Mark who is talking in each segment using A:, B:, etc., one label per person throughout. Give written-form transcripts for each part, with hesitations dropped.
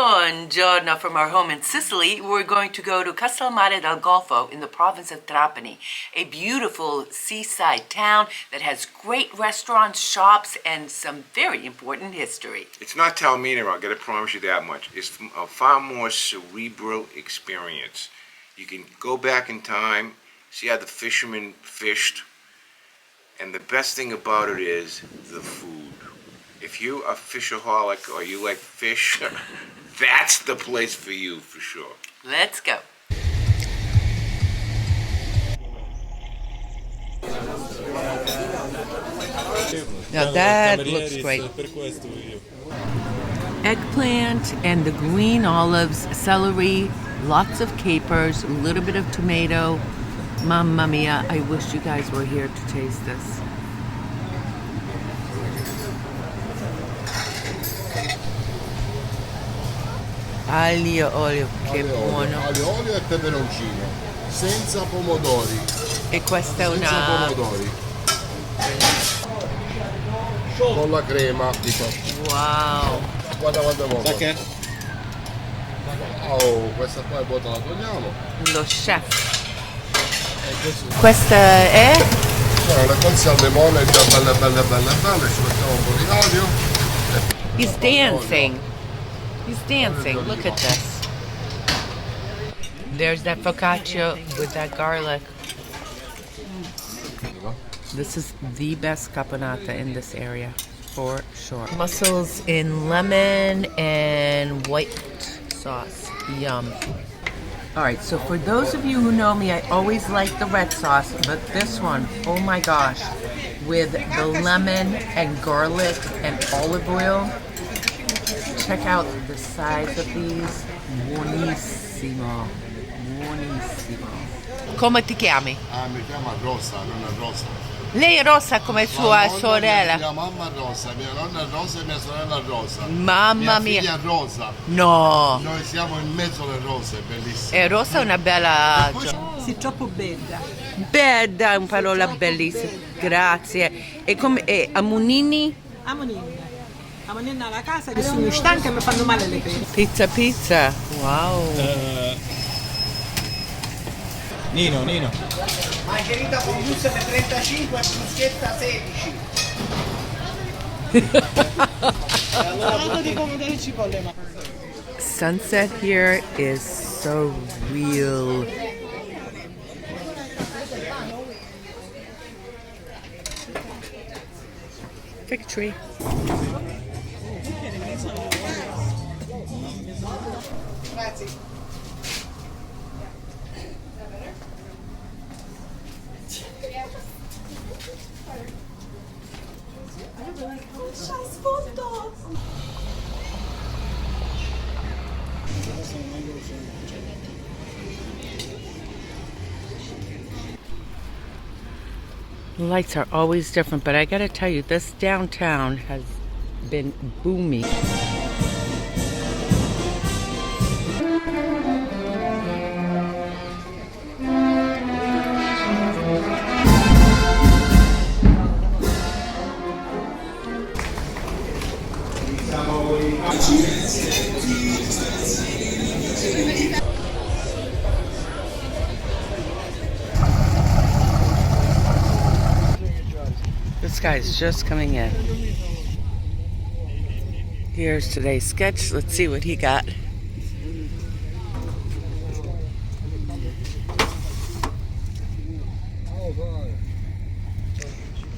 A: Buongiorno from our home in Sicily. We're going to go to Castellammare del Golfo in the province of Trapani, a beautiful seaside town that has great restaurants, shops, and some very important history.
B: It's not Taormina, I gotta promise you that much. It's a far more cerebral experience. You can go back in time, see how the fishermen fished, and the best thing about it is the food. If you're a fishaholic or you like fish, that's the place for you, for sure.
A: Let's go. Now that looks great. Eggplant and the green olives, celery, lots of capers, a little bit of tomato. Mamma mia, I wish you guys were here to taste this. Aglio olio, che buono.
C: Aglio olio e peperoncino, senza pomodori.
A: E questa è una...
C: Senza pomodori. Con la crema.
A: Wow.
C: Guarda quanto è buono. Oh, questa qua è buona, la togliamo.
A: Lo chef. Questa è?
C: Sono le cozze al limone già belle, ci mettiamo un po' di olio.
A: He's dancing. He's dancing. Look at this. There's that focaccia with that garlic. This is the best caponata in this area, for sure. Mussels in lemon and white sauce. Yum. All right, so for those of you who know me, I always like the red sauce, but this one, oh my gosh, with the lemon and garlic and olive oil. Check out the size of these. Buonissimo. Buonissimo. Come ti chiami?
C: Ah, mi chiama Rosa, nonna Rosa.
A: Lei è rossa come sua sorella.
C: Mia mamma è rosa, mia nonna è rosa e mia sorella è rosa.
A: Mamma
C: mia
A: mia.
C: figlia è rosa.
A: No.
C: Noi siamo in mezzo alle rose, è bellissimo.
A: E rossa è una bella...
D: Sì, troppo bella.
A: Bella, una parola bellissima. Grazie. E come... E Amunini?
D: Amonina. Amonina alla casa che sono stanca e mi fanno male le pene.
A: Pizza. Wow.
E: Nino.
F: Margherita con buste 35 e bruschetta 16.
A: Sunset here is so real. Fig tree.
F: Grazie.
A: The lights are always different, but I gotta tell you, this downtown has been booming. This guy's just coming in. Here's today's sketch. Let's see what he got.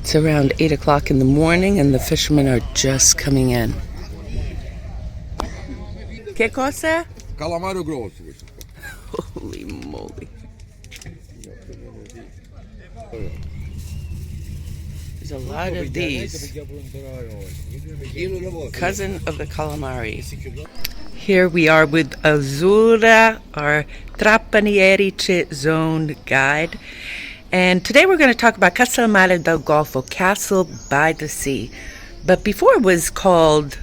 A: It's around 8 o'clock in the morning and the fishermen are just coming in. Che cosa?
C: Calamaro grosso.
A: Holy moly. There's a lot of these. Cousin of the calamari. Here we are with Azzurra, our Trapani zone guide. And today we're going to talk about Castellammare del Golfo, Castle by the Sea. But before it was called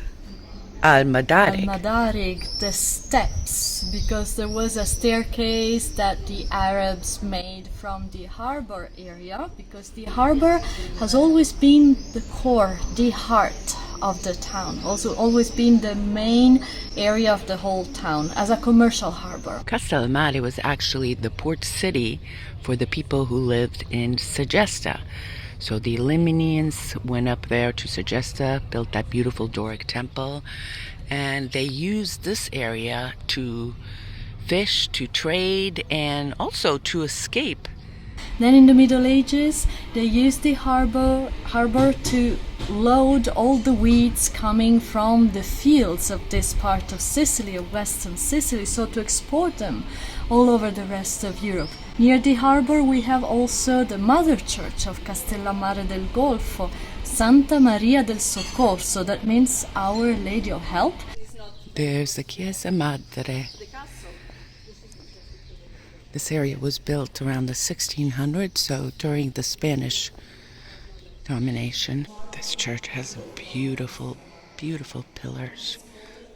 A: Al-Madarig.
G: Al-Madarig, the steps, because there was a staircase that the Arabs made from the harbor area, because the harbor has always been the core, the heart of the town. Also always been the main area of the whole town as a commercial harbor.
A: Castellammare was actually the port city for the people who lived in Segesta. So the Liminians went up there to Segesta, built that beautiful Doric temple, and they used this area to fish, to trade, and also to escape.
G: Then in the Middle Ages, they used the harbor to load all the weeds coming from the fields of this part of Sicily, of western Sicily, so to export them all over the rest of Europe. Near the harbor we have also the mother church of Castellammare del Golfo, Santa Maria del Soccorso, that means Our Lady of Help.
A: There's the Chiesa Madre. This area was built around the 1600s, so during the Spanish domination. This church has beautiful, beautiful pillars.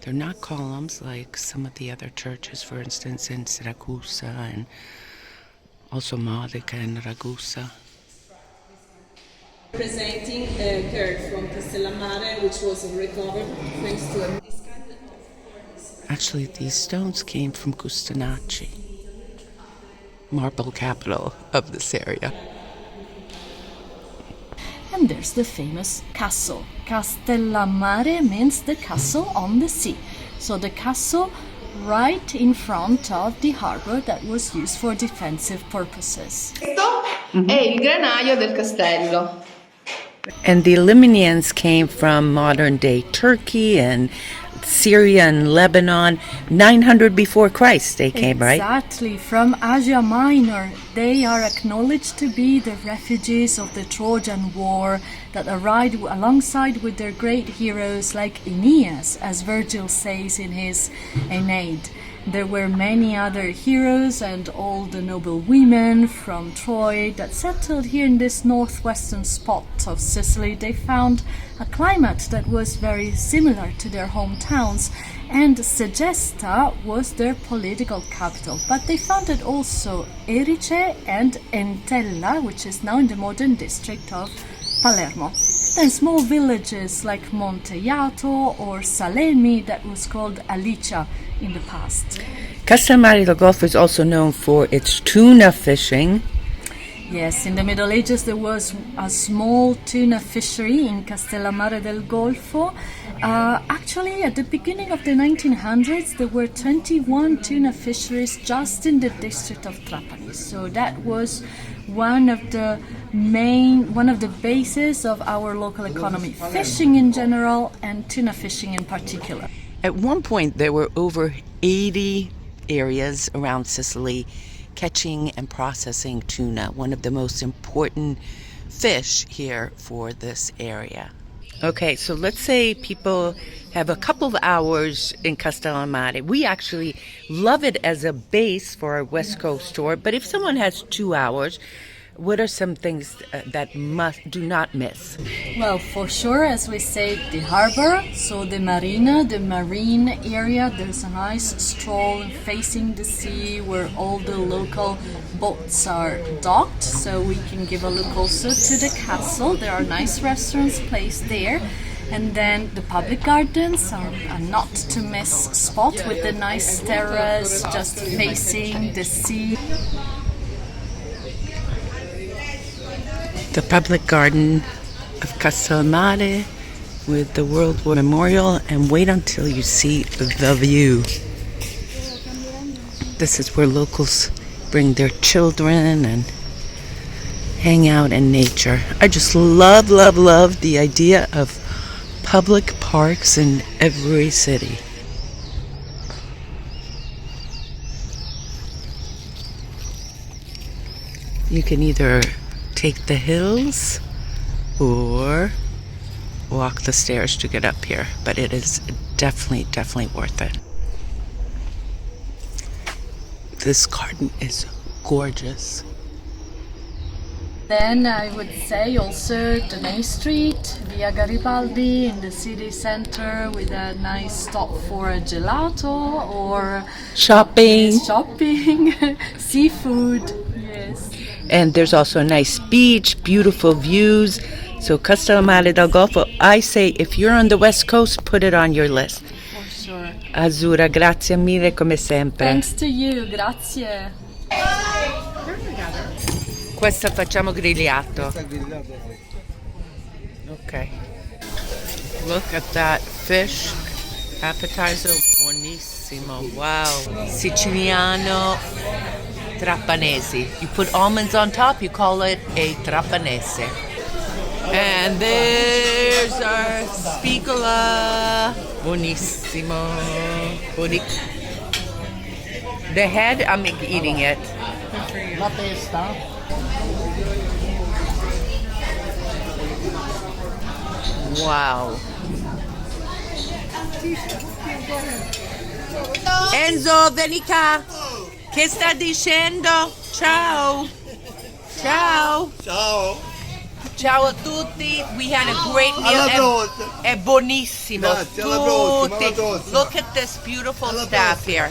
A: They're not columns like some of the other churches, for instance, in Siracusa and also Modica and Ragusa.
D: Presenting a girl from Castellammare, which was recovered thanks to a...
A: Actually, these stones came from Custonaci, marble capital of this area.
G: And there's the famous castle. Castellammare means the castle on the sea. So the castle right in front of the harbor that was used for defensive purposes.
E: Questo è il granaio del castello.
A: And the Liminians came from modern-day Turkey and Syria and Lebanon, 900 before Christ they came, right?
G: Exactly, from Asia Minor. They are acknowledged to be the refugees of the Trojan War that arrived alongside with their great heroes like Aeneas, as Virgil says in his Aeneid. There were many other heroes and all the noble women from Troy that settled here in this northwestern spot of Sicily. They found a climate that was very similar to their hometowns, and Segesta was their political capital. But they founded also Erice and Entella, which is now in the modern district of Palermo. Then small villages like Montejato or Salemi that was called Alicia in the past.
A: Castellammare del Golfo is also known for its tuna fishing.
G: Yes, in the Middle Ages there was a small tuna fishery in Castellammare del Golfo. Actually, at the beginning of the 1900s, there were 21 tuna fisheries just in the district of Trapani. So that was one of the bases of our local economy, fishing in general and tuna fishing in particular.
A: At one point, there were over 80 areas around Sicily catching and processing tuna, one of the most important fish here for this area. Okay, so let's say people have a couple of hours in Castellammare. We actually love it as a base for our West Coast tour, but if someone has 2 hours, what are some things that do not miss?
G: Well, for sure, as we say, the harbor, so the marina, the marine area. There's a nice stroll facing the sea where all the local boats are docked, so we can give a look also to the castle. There are nice restaurants placed there. And then the public gardens are a not to miss spot with the nice terrace just facing the sea.
A: The public garden of Castellammare with the World War Memorial, and wait until you see the view. This is where locals bring their children and hang out in nature. I just love the idea of public parks in every city. You can either take the hills or walk the stairs to get up here, but it is definitely worth it. This garden is gorgeous.
G: Then I would say also the main street, Via Garibaldi in the city center with a nice stop for a gelato or
A: Shopping.
G: seafood, yes.
A: And there's also a nice beach, beautiful views, So Castellammare del Golfo, I say if you're on the West Coast, put it on your list.
G: For sure.
A: Azzurra, grazie mille come sempre.
G: Thanks to you, grazie.
A: Questa facciamo grigliato. Ok. Look at that fish appetizer, buonissimo. Wow. Siciliano Trapanese. You put almonds on top, you call it a Trapanese. And there's our spigola. Buonissimo. The head, I'm eating it.
F: La testa.
A: Wow. Enzo, vieni qua. Che sta dicendo? Ciao. Ciao.
C: Ciao.
A: Ciao a tutti. We had a great meal.
C: Alla prossima.
A: È buonissimo.
C: Grazie, alla prossima, alla
A: Tutti.
C: prossima.
A: Look at this beautiful staff here.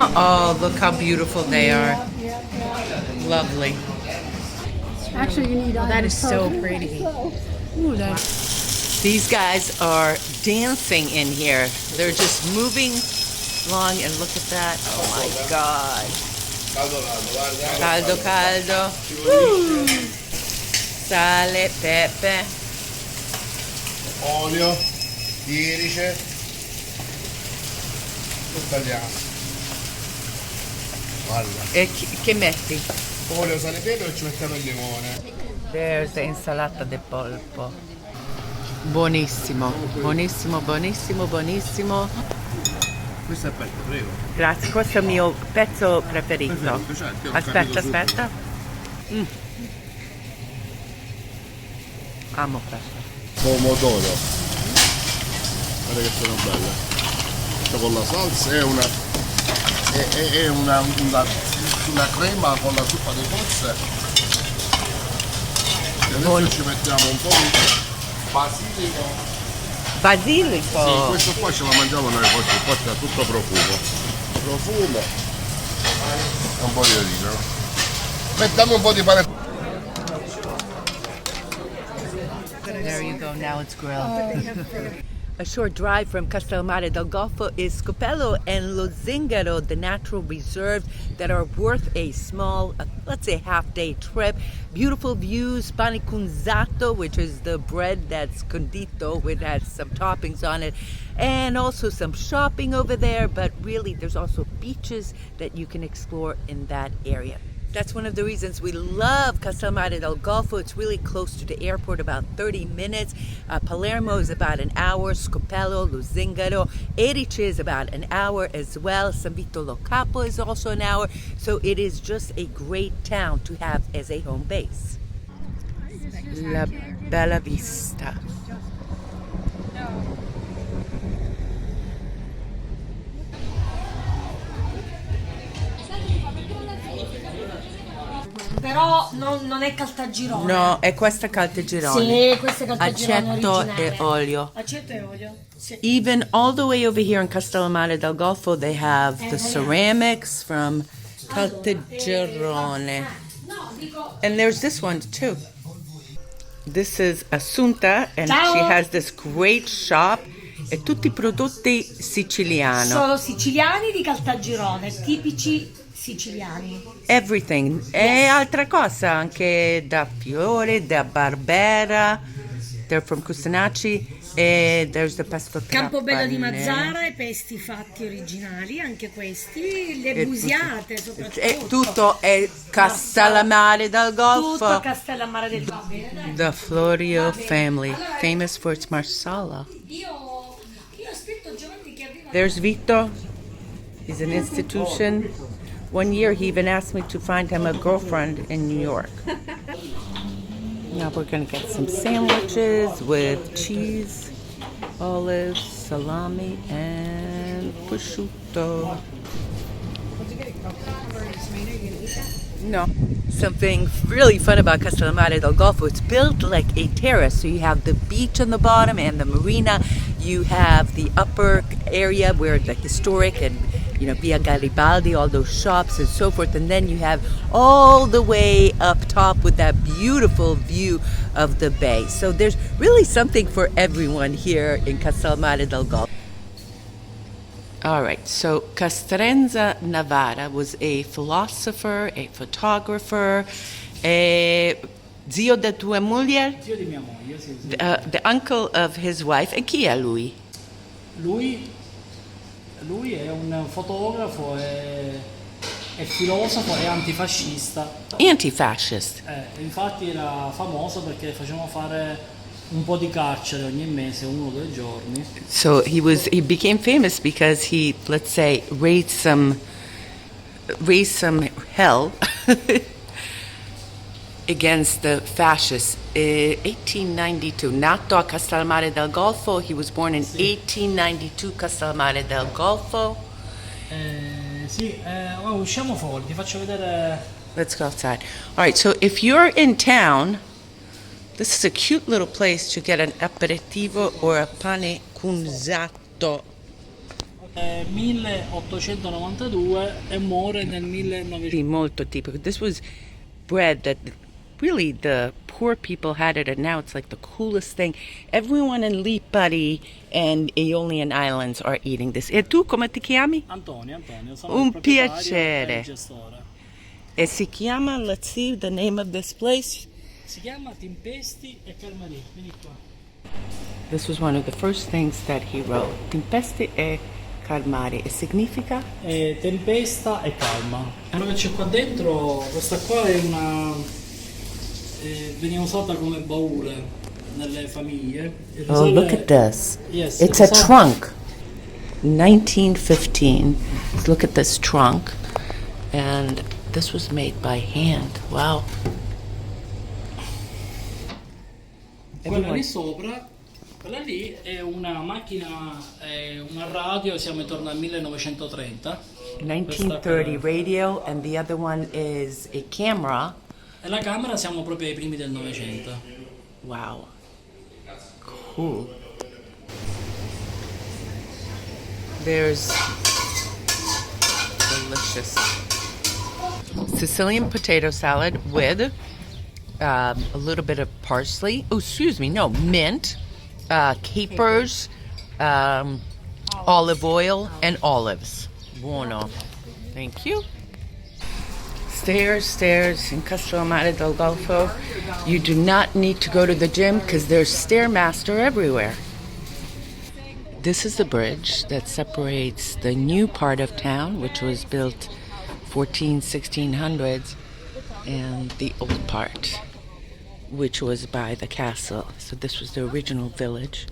A: Oh, look how beautiful they are. Lovely.
G: Actually, you need
D: That is so pretty.
A: These guys are dancing in here. They're just moving along, and look at that. Oh my God. Caldo, caldo. Woo. Sale, pepe.
C: Olio, irice. Tagliamo. Guarda.
A: E che metti?
C: Olio, sale, pepe e ci mettiamo il limone.
A: There's the insalata de polpo. Buonissimo, buonissimo, buonissimo, buonissimo.
C: Questo è per te, prego.
A: Grazie, questo è il mio pezzo preferito.
C: Perfetto, certo, ho
A: Aspetta,
C: capito subito.
A: aspetta. Amo questo.
C: Pomodoro. Guarda che sono belle. Questa con la salsa è una crema con la zuppa di cozze. E adesso ci mettiamo un po' di basilico.
A: Basilico.
C: Sì, questo qua ce la mangiamo noi così, qua c'è tutto profumo. Profumo. E un po' di origano. Mettiamo un po' di pane.
A: There you go, now it's grilled. A short drive from Castellammare del Golfo is Scopello and Lo Zingaro, the natural reserves that are worth a small, let's say half-day trip. Beautiful views, pane cunzato, which is the bread that's condito, which has some toppings on it, and also some shopping over there, but really there's also beaches that you can explore in that area. That's one of the reasons we love Castellammare del Golfo. It's really close to the airport, about 30 minutes. Palermo is about an hour. Scopello, Lo Zingaro, Erice is about an hour as well. San Vito Lo Capo is also an hour. So it is just a great town to have as a home base. La Bella Vista.
H: Però non è Caltagirone.
A: No, è questa Caltagirone.
H: Sì, questo è Caltagirone
A: Aceto
H: originale.
A: e olio.
H: Aceto e olio. Sì.
A: Even all the way over here in Castellammare del Golfo, they have the ceramics from Caltagirone. And there's this one too. This is Assunta, and
H: Ciao.
A: she has this great shop. E tutti prodotti siciliani.
H: Sono siciliani di Caltagirone, tipici siciliani.
A: Everything. E altra cosa, anche da Fiore, da Barbera. They're from Custonaci. E there's the pesto Trapani.
H: Campobello di Mazzara e pesti fatti originali, anche questi, le
A: E
H: busiate soprattutto.
A: E tutto è Castellammare del Golfo.
H: Tutto Castellammare del Golfo.
A: The Florio family, famous for its marsala.
H: Io aspetto Giovanni che arriva.
A: There's Vito. He's an institution. One year he even asked me to find him a girlfriend in New York. Now we're gonna get some sandwiches with cheese, olives, salami, and prosciutto. No. Something really fun about Castellammare del Golfo, it's built like a terrace. So you have the beach on the bottom and the marina. You have the upper area where the historic and, you know, Via Garibaldi, all those shops and so forth. And then you have all the way up top with that beautiful view of the bay. So there's really something for everyone here in Castellammare del Golfo. All right, so Castrenza Navara was a philosopher, a photographer, zio di tua moglie?
I: Zio di mia moglie, sì, sì.
A: The uncle of his wife. E chi è lui?
I: Lui è un fotografo, è filosofo e antifascista.
A: Anti-fascist.
I: Infatti era famoso perché facevano fare un po' di carcere ogni mese, 1 o 2 giorni.
A: So he became famous because he, let's say, raised some hell against the fascists. 1892, nato a Castellammare del Golfo. He was born in 1892, Castellammare del Golfo.
I: Sì, usciamo fuori, ti faccio vedere.
A: Let's go outside. All right, so if you're in town, this is a cute little place to get an aperitivo or a pane cunzato.
I: 1892 e muore nel 1900.
A: Molto tipico. This was bread that really the poor people had it, and now it's like the coolest thing. Everyone in Lipari and Aeolian Islands are eating this. E tu come ti chiami?
I: Antonio, sono
A: Un
I: il proprietario
A: piacere.
I: e il gestore.
A: E si chiama, let's see the name of this place.
I: Si chiama Tempesti e Calmari. Vieni qua.
A: This was one of the first things that he wrote. Tempesti e calmari. E significa?
I: Tempesta e calma. Quello che c'è qua dentro, questa qua è una. Veniva usata come baule nelle famiglie.
A: Oh, look at this.
I: Yes,
A: it's a trunk. 1915. Look at this trunk. And this was made by hand. Wow.
I: Quella lì sopra, quella lì è una macchina, una radio, siamo intorno al 1930.
A: 1930 radio, and the other one is a camera.
I: E la camera siamo proprio ai primi del Novecento.
A: Wow. Cool. There's delicious Sicilian potato salad with a little bit of parsley. Oh, excuse me, no, mint, capers, olive oil, and olives. Buono. Thank you. Stairs in Castellammare del Golfo. You do not need to go to the gym because there's Stairmaster everywhere. This is the bridge that separates the new part of town, which was built 1600s, and the old part, which was by the castle. So this was the original village.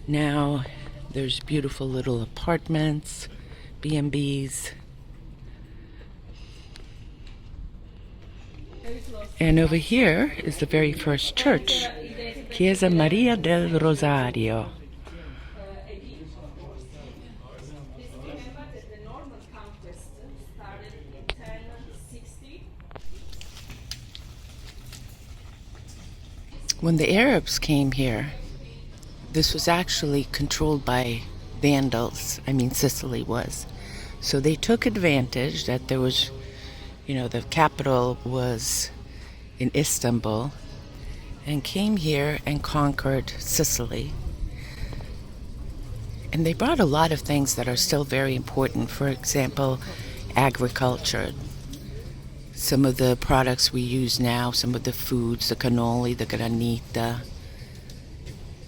A: Now there's beautiful little apartments, B&Bs. And over here is the very first church, Chiesa Maria del Rosario. When the Arabs came here, this was actually controlled by Vandals. I mean, Sicily was. So they took advantage that there was, you know, the capital was in Istanbul, and came here and conquered Sicily. And they brought a lot of things that are still very important. For example, agriculture. Some of the products we use now, some of the foods, the cannoli, the granita,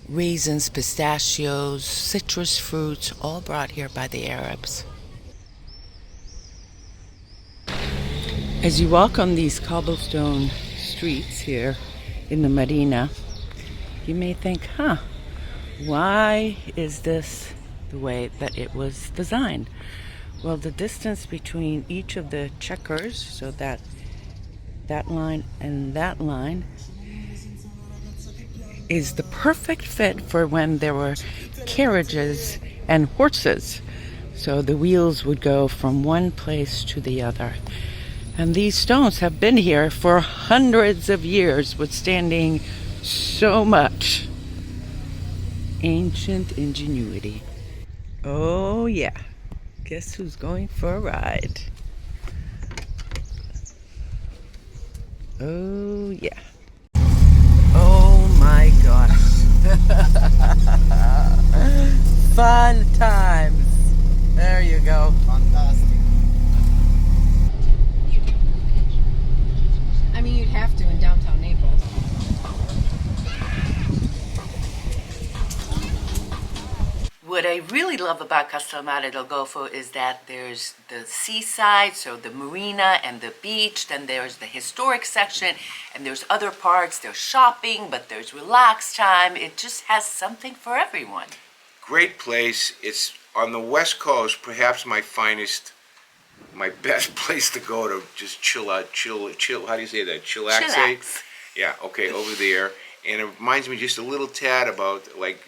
A: raisins, pistachios, citrus fruits, all brought here by the Arabs. As you walk on these cobblestone streets here in the marina, you may think, why is this the way that it was designed? Well, the distance between each of the checkers, so that line and that line, is the perfect fit for when there were carriages and horses So the wheels would go from one place to the other. And these stones have been here for hundreds of years, withstanding so much ancient ingenuity. Oh yeah, guess who's going for a ride? Oh yeah. Oh my gosh. Fun times. There you go.
F: Fantastic.
E: I mean, you'd have to in downtown Naples.
A: What I really love about Castellammare del Golfo is that there's the seaside, so the marina and the beach, then there's the historic section, and there's other parts, there's shopping, but there's relaxed time. It just has something for everyone.
B: Great place. It's on the West Coast, perhaps my best place to go to just chill out, chill, how do you say that?
A: Chillax.
B: Yeah, okay, over there. And it reminds me just a little tad about like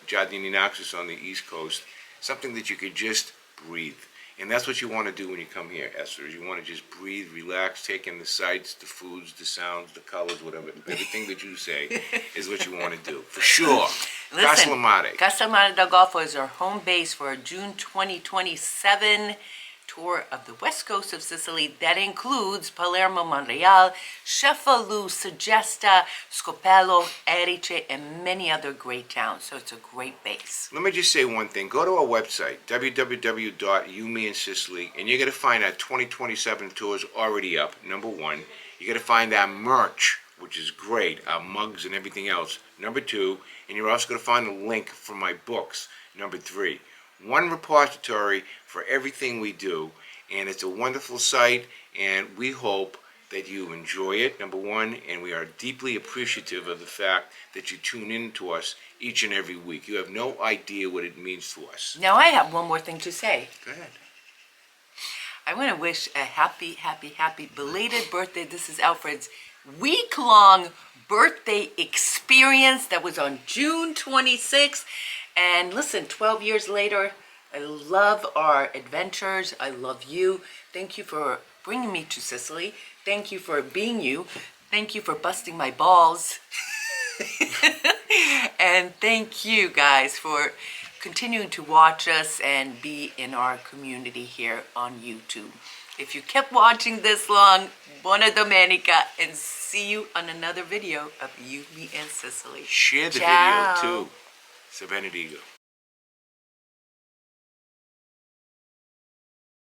B: Giardini Naxos on the East Coast, something that you could just breathe. And that's what you want to do when you come here, Esther, is you want to just breathe, relax, take in the sights, the foods, the sounds, the colors, whatever. Everything that you say is what you want to do, for sure.
A: Listen,
B: Castellammare.
A: Castellammare del Golfo is our home base for a June 2027 tour of the west coast of Sicily that includes Palermo, Monreale, Cefalù, Segesta, Scopello, Erice, and many other great towns. So it's a great base.
B: Let me just say one thing. Go to our website, www.youmeansicily, and you're going to find our 2027 tours already up, number one. You're going to find our merch, which is great, our mugs and everything else, number two. And you're also going to find a link for my books, number three. One repository for everything we do, and it's a wonderful site, and we hope that you enjoy it, number one, and we are deeply appreciative of the fact that you tune in to us each and every week. You have no idea what it means to us.
A: Now I have one more thing to say.
B: Go ahead.
A: I want to wish a happy belated birthday. This is Alfred's week-long birthday experience that was on June 26th. And listen, 12 years later, I love our adventures. I love you. Thank you for bringing me to Sicily. Thank you for being you. Thank you for busting my balls. And thank you guys for continuing to watch us and be in our community here on YouTube. If you kept watching this long, buona domenica, and see you on another video of You, Me, and Sicily.
B: Share the
A: Ciao.
B: video too. Serenity.